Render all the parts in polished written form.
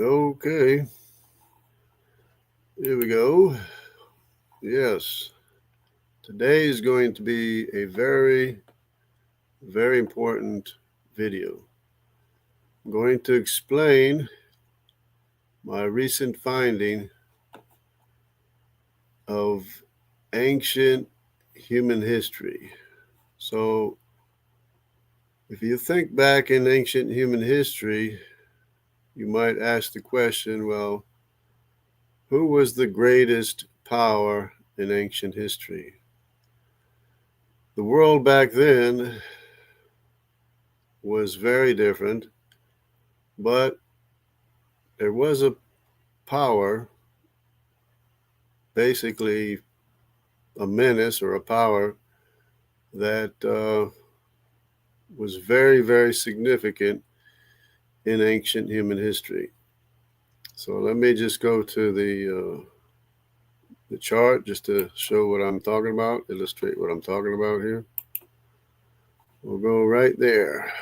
Okay, here we go. Yes, today is going to be a very, very important video. I'm going to explain my recent finding of ancient human history. So, if you think back in ancient human history, you might ask the question, well, who was the greatest power in ancient history? The world back then was very different, but there was a power, basically a menace or a power that was very, very significant in ancient human history. So let me just go to the chart just to show what I'm talking about, illustrate what I'm talking about here. We'll go right there.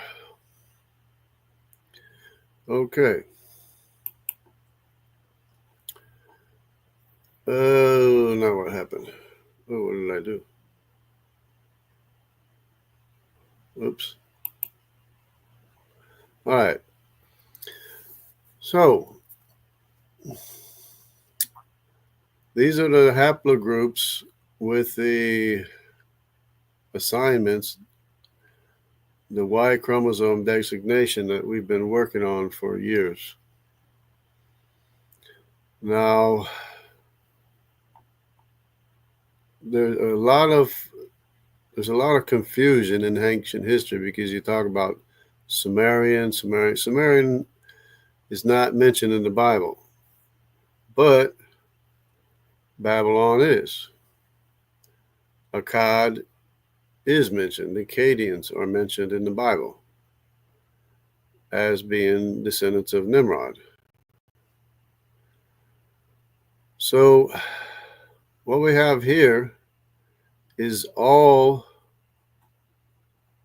Okay. Oh, now what happened? Oh, what did I do? Oops. All right. So these are the haplogroups with the assignments, the Y chromosome designation that we've been working on for years. Now, there's a lot of confusion in ancient history because you talk about Sumerian is not mentioned in the Bible, but Babylon is. Akkad is mentioned. The Akkadians are mentioned in the Bible as being descendants of Nimrod. So what we have here is all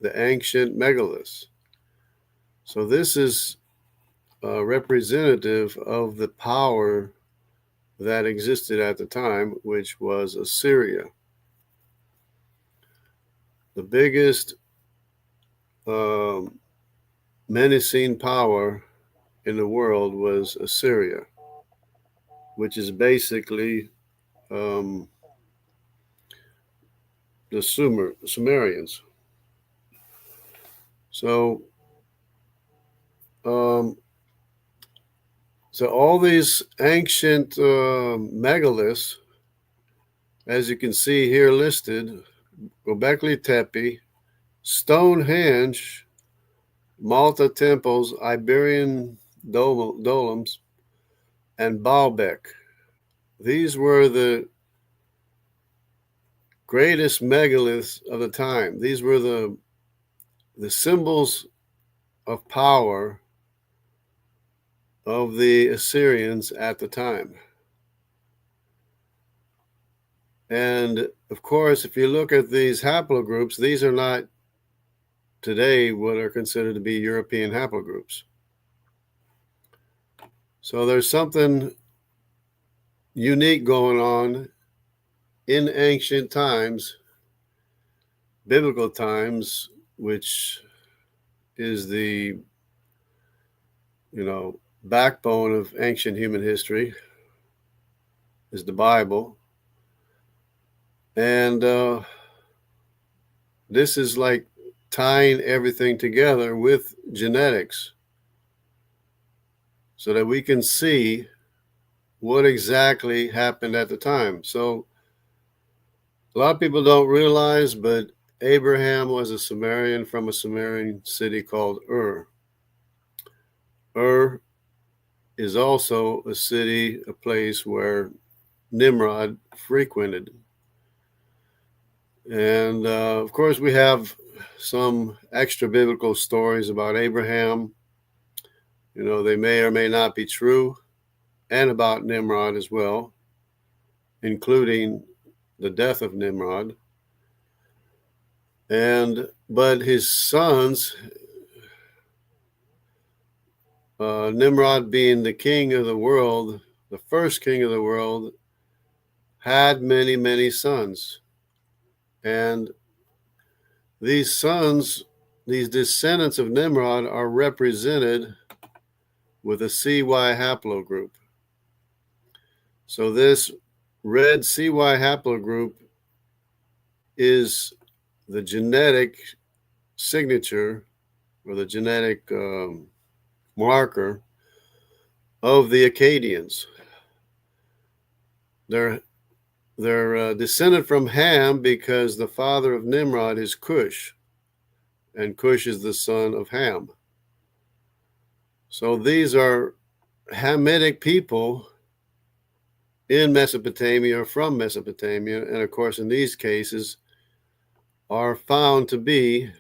the ancient megaliths. So this is representative of the power that existed at the time, which was Assyria. The biggest menacing power in the world was Assyria, which is basically the Sumerians. So all these ancient megaliths, as you can see here listed, Göbekli Tepe, Stonehenge, Malta temples, Iberian domes, and Baalbek. These were the greatest megaliths of the time. These were the symbols of power of the Assyrians at the time. And of course, if you look at these haplogroups, these are not today what are considered to be European haplogroups. So there's something unique going on in ancient times, biblical times, which is the backbone of ancient human history, is the Bible. And this is like tying everything together with genetics so that we can see what exactly happened at the time. So a lot of people don't realize, but Abraham was a Sumerian from a Sumerian city called Ur. Ur is also a city, a place where Nimrod frequented. And of course, we have some extra biblical stories about Abraham. They may or may not be true, and about Nimrod as well, including the death of Nimrod. But his sons, Nimrod being the king of the world, the first king of the world, had many, many sons. And these sons, these descendants of Nimrod, are represented with a CY haplogroup. So this red CY haplogroup is the genetic signature or the genetic marker of the Akkadians. They're descended from Ham because the father of Nimrod is Cush, and Cush is the son of Ham. So these are Hamitic people in Mesopotamia or from Mesopotamia, and of course in these cases are found to be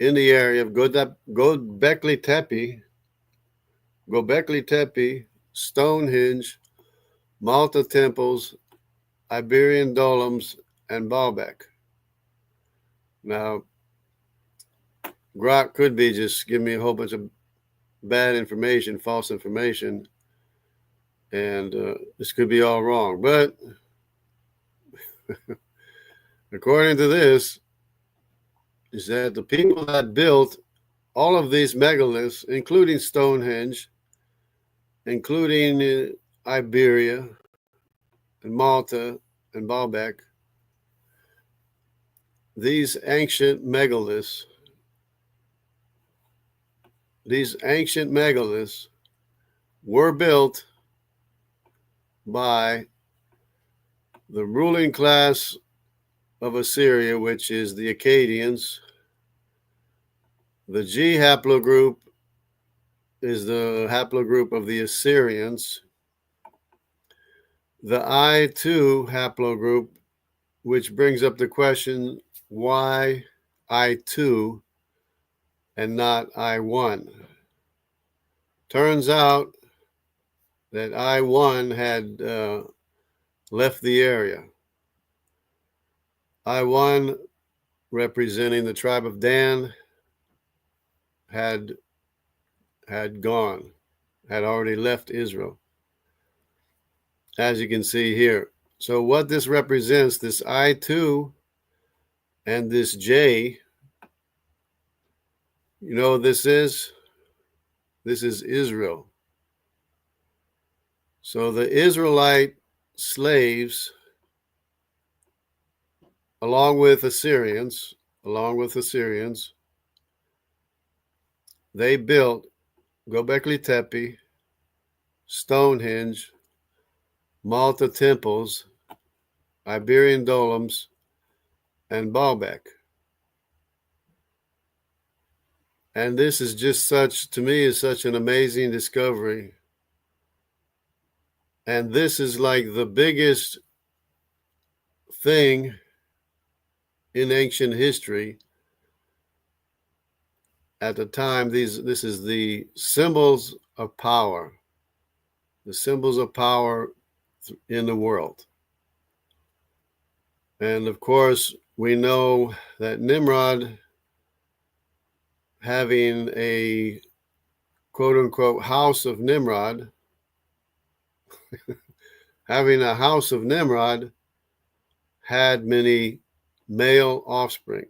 in the area of Göbekli Tepe, Stonehenge, Malta temples, Iberian Doloms, and Baalbek. Now, Grok could be just giving me a whole bunch of bad information, false information, and this could be all wrong. But according to this, is that the people that built all of these megaliths, including Stonehenge, including Iberia and Malta and Baalbek, these ancient megaliths were built by the ruling class of Assyria, which is the Akkadians. The G haplogroup is the haplogroup of the Assyrians. The I2 haplogroup, which brings up the question, why I2 and not I1? Turns out that I1 had left the area. I1, representing the tribe of Dan, had already left Israel, as you can see here. So what this represents, this I2 and this J, you know what this is? This is Israel. So the Israelite slaves, along with Assyrians, they built Göbekli Tepe, Stonehenge, Malta temples, Iberian Doloms, and Baalbek. And this is just to me, is such an amazing discovery. And this is like the biggest thing in ancient history at the time. This is the symbols of power, the symbols of power in the world. And of course, we know that Nimrod, having a quote-unquote house of Nimrod, having a house of Nimrod, had many male offspring.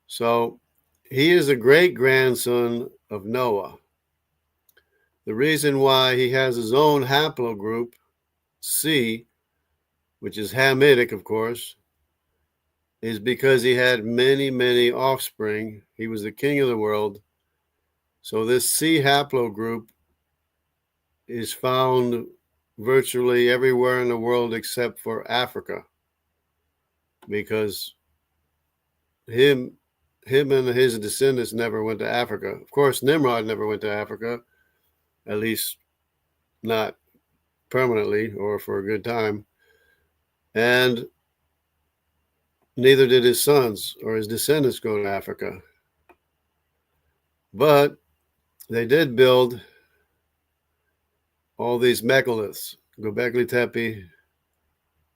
So he is a great-grandson of Noah. The reason why he has his own haplogroup, C, which is Hamitic, of course, is because he had many, many offspring. He was the king of the world. So this C haplogroup is found virtually everywhere in the world except for Africa, because him and his descendants never went to Africa. Of course, Nimrod never went to Africa, at least not permanently or for a good time. And neither did his sons or his descendants go to Africa. But they did build all these megaliths: Göbekli Tepe,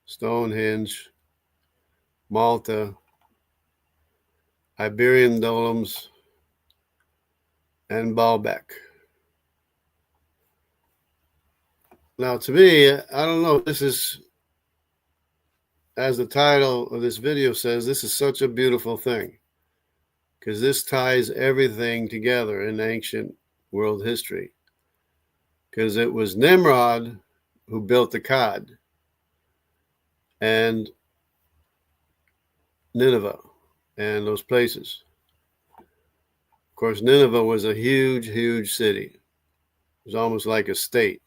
Stonehenge, Malta, Iberian Doloms, and Baalbek. Now, to me, I don't know, this is, as the title of this video says, this is such a beautiful thing, because this ties everything together in ancient world history. Because it was Nimrod who built Akkad and Nineveh and those places. Of course, Nineveh was a huge, huge city. It was almost like a state.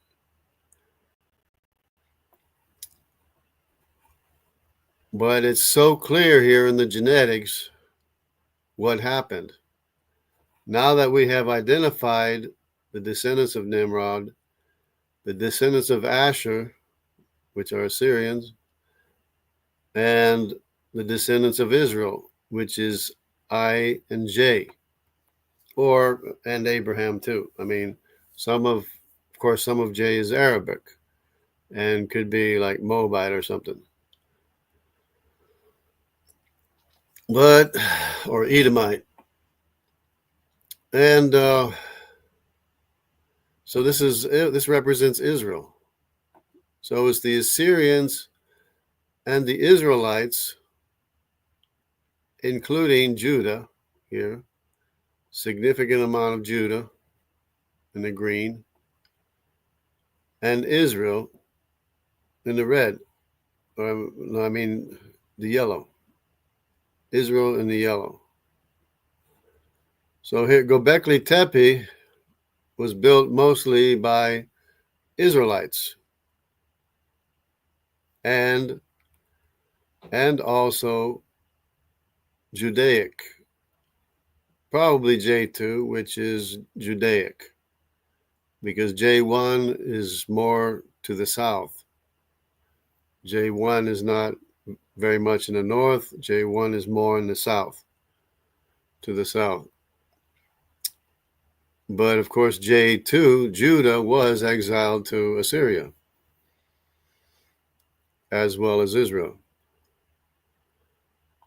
But it's so clear here in the genetics what happened. Now that we have identified the descendants of Nimrod, the descendants of Asher, which are Assyrians, and the descendants of Israel, which is I and J, and Abraham too. I mean, some of J is Arabic and could be like Moabite or something. But, or Edomite. And so this represents Israel. So it's the Assyrians and the Israelites, including Judah here, significant amount of Judah in the green, and Israel in the red. No, I mean the yellow. Israel in the yellow. So here, Göbekli Tepe was built mostly by Israelites and also Judaic, probably J2, which is Judaic, because J1 is more to the south. J1 is not very much in the north. J1 is more in the south, to the south. But of course, J2, Judah, was exiled to Assyria, as well as Israel.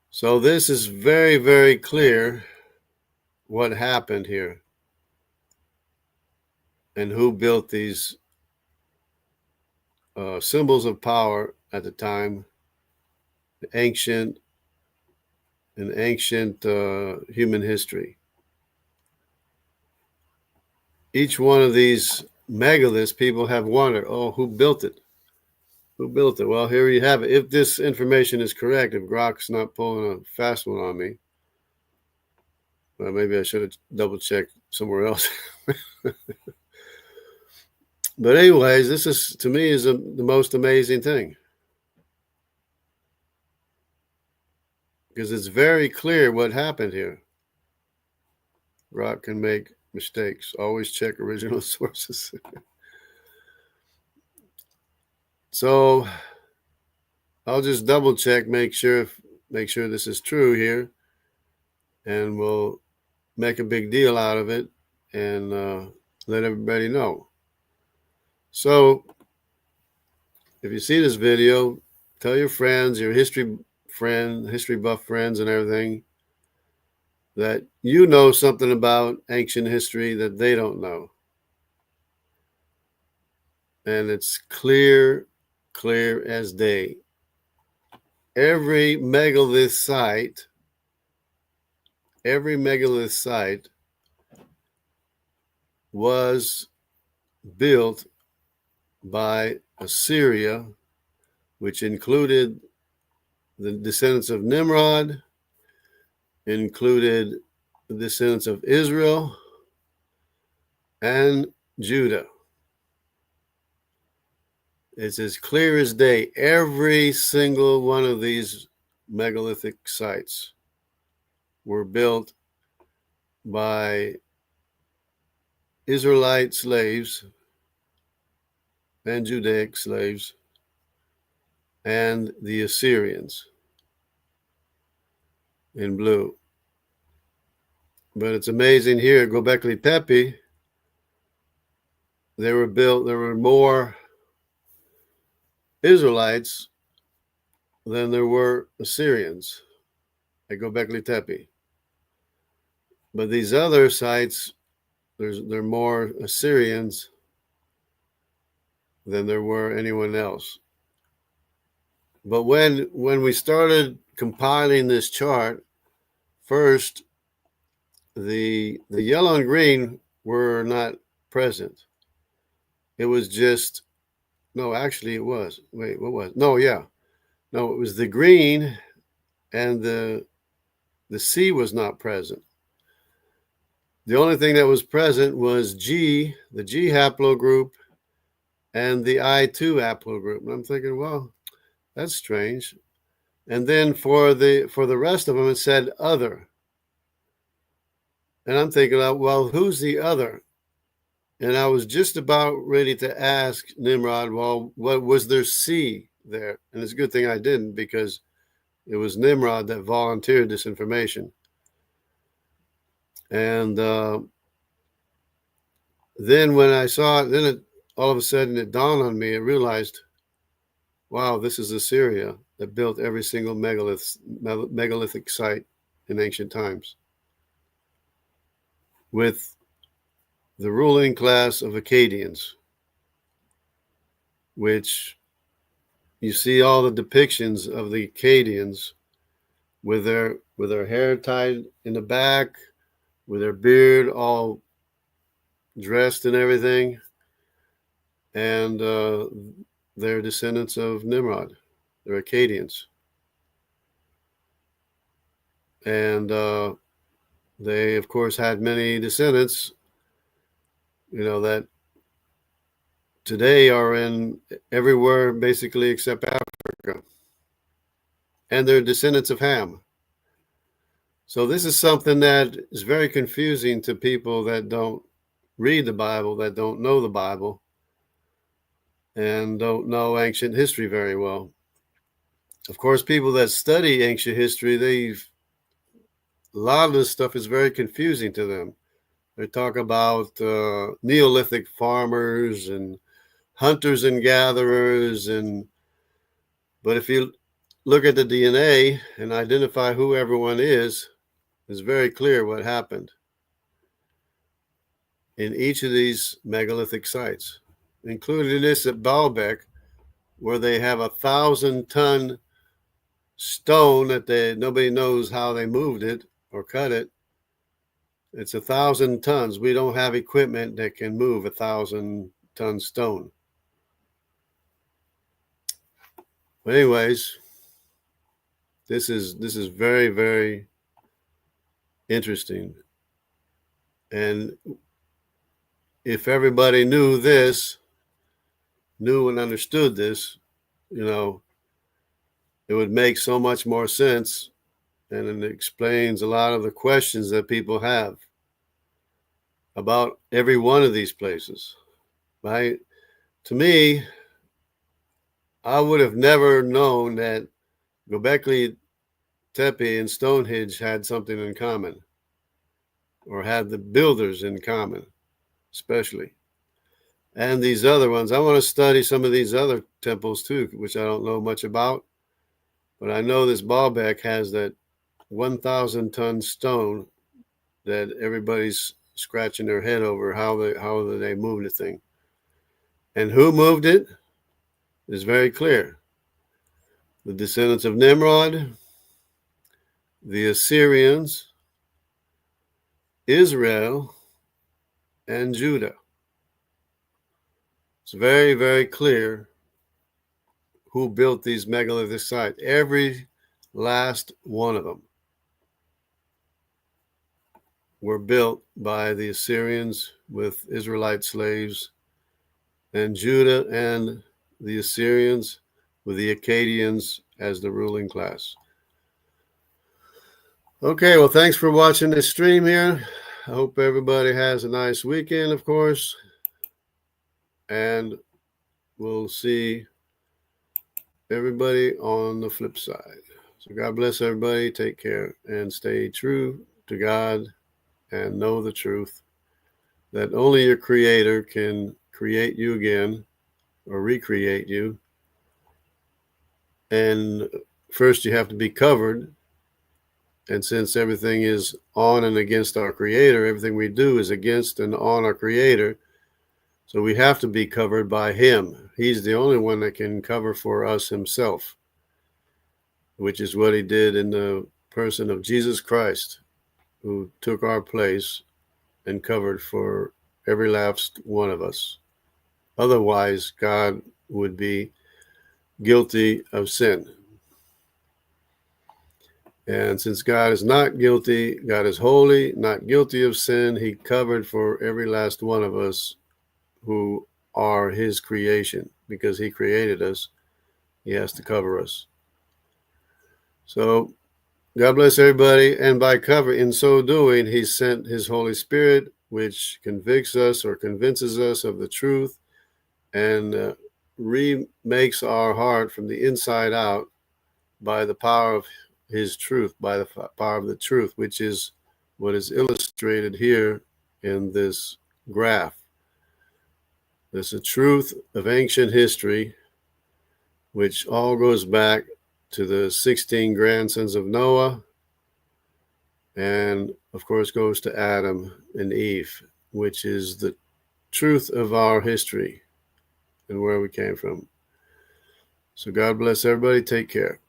So this is very, very clear what happened here and who built these symbols of power at the time, ancient human history. Each one of these megaliths, people have wondered, oh, who built it? Who built it? Well, here you have it. If this information is correct, if Grok's not pulling a fast one on me, well, maybe I should have double-checked somewhere else. But anyways, this is, to me, is the most amazing thing. Because it's very clear what happened here. Grok can make mistakes. Always check original sources. So I'll just double check, make sure this is true here, and we'll make a big deal out of it and let everybody know. So if you see this video, tell your friends, your history buff friends and everything, that you know something about ancient history that they don't know. And it's clear as day. Every megalith site was built by Assyria, which included the descendants of Nimrod, included the descendants of Israel and Judah. It's as clear as day. Every single one of these megalithic sites were built by Israelite slaves and Judaic slaves and the Assyrians in blue. But it's amazing here at Göbekli Tepe, there were more Israelites than there were Assyrians at Göbekli Tepe. But these other sites, there are more Assyrians than there were anyone else. But when we started compiling this chart, first the yellow and green were not present. It was just no, actually it was. Wait, what was? No, yeah. No, it was the green and the C was not present. The only thing that was present was G, the G haplogroup, and the I2 haplogroup. And I'm thinking, well, that's strange. And then for the rest of them, it said other. And I'm thinking, well, who's the other? And I was just about ready to ask Nimrod, well, what was there C there? And it's a good thing I didn't, because it was Nimrod that volunteered this information. And then when I saw it, then all of a sudden it dawned on me. I realized, wow, this is Assyria that built every single megalithic site in ancient times, with the ruling class of Akkadians, which you see all the depictions of the Akkadians with their hair tied in the back, with their beard all dressed and everything, and they're descendants of Nimrod. They're Akkadians, and they, of course, had many descendants, that today are in everywhere basically except Africa, and they're descendants of Ham. So this is something that is very confusing to people that don't read the Bible, that don't know the Bible, and don't know ancient history very well. Of course, people that study ancient history, a lot of this stuff is very confusing to them. They talk about Neolithic farmers and hunters and gatherers, but if you look at the DNA and identify who everyone is, it's very clear what happened in each of these megalithic sites, including this at Baalbek, where they have 1,000-ton stone that nobody knows how they moved it or cut it. It's 1,000 tons. We don't have equipment that can move 1,000-ton stone. But anyways, this is very, very interesting. And if everybody knew and understood this, it would make so much more sense, and it explains a lot of the questions that people have about every one of these places, right? To me, I would have never known that Göbekli Tepe and Stonehenge had something in common, or had the builders in common, especially. And these other ones, I want to study some of these other temples too, which I don't know much about. But I know this Baalbek has that 1,000-ton stone that everybody's scratching their head over how they moved the thing. And who moved it is very clear. The descendants of Nimrod, the Assyrians, Israel, and Judah. It's very, very clear who built these megalithic sites. Every last one of them were built by the Assyrians with Israelite slaves, and Judah and the Assyrians with the Akkadians as the ruling class. Okay, well, thanks for watching this stream here. I hope everybody has a nice weekend, of course, and we'll see everybody on the flip side. So God bless everybody. Take care and stay true to God, and know the truth that only your Creator can create you again or recreate you. And first you have to be covered And since everything is on and against our Creator, everything we do is against and on our Creator. So we have to be covered by Him. He's the only one that can cover for us Himself, which is what He did in the person of Jesus Christ, who took our place and covered for every last one of us. Otherwise, God would be guilty of sin. And since God is not guilty, God is holy, not guilty of sin, He covered for every last one of us who are His creation. Because He created us, He has to cover us. So God bless everybody. And in so doing, He sent His Holy Spirit, which convicts us or convinces us of the truth and remakes our heart from the inside out by the power of His truth, by the power of the truth, which is what is illustrated here in this graph. There's a truth of ancient history, which all goes back to the 16 grandsons of Noah, and of course goes to Adam and Eve, which is the truth of our history and where we came from. So God bless everybody. Take care.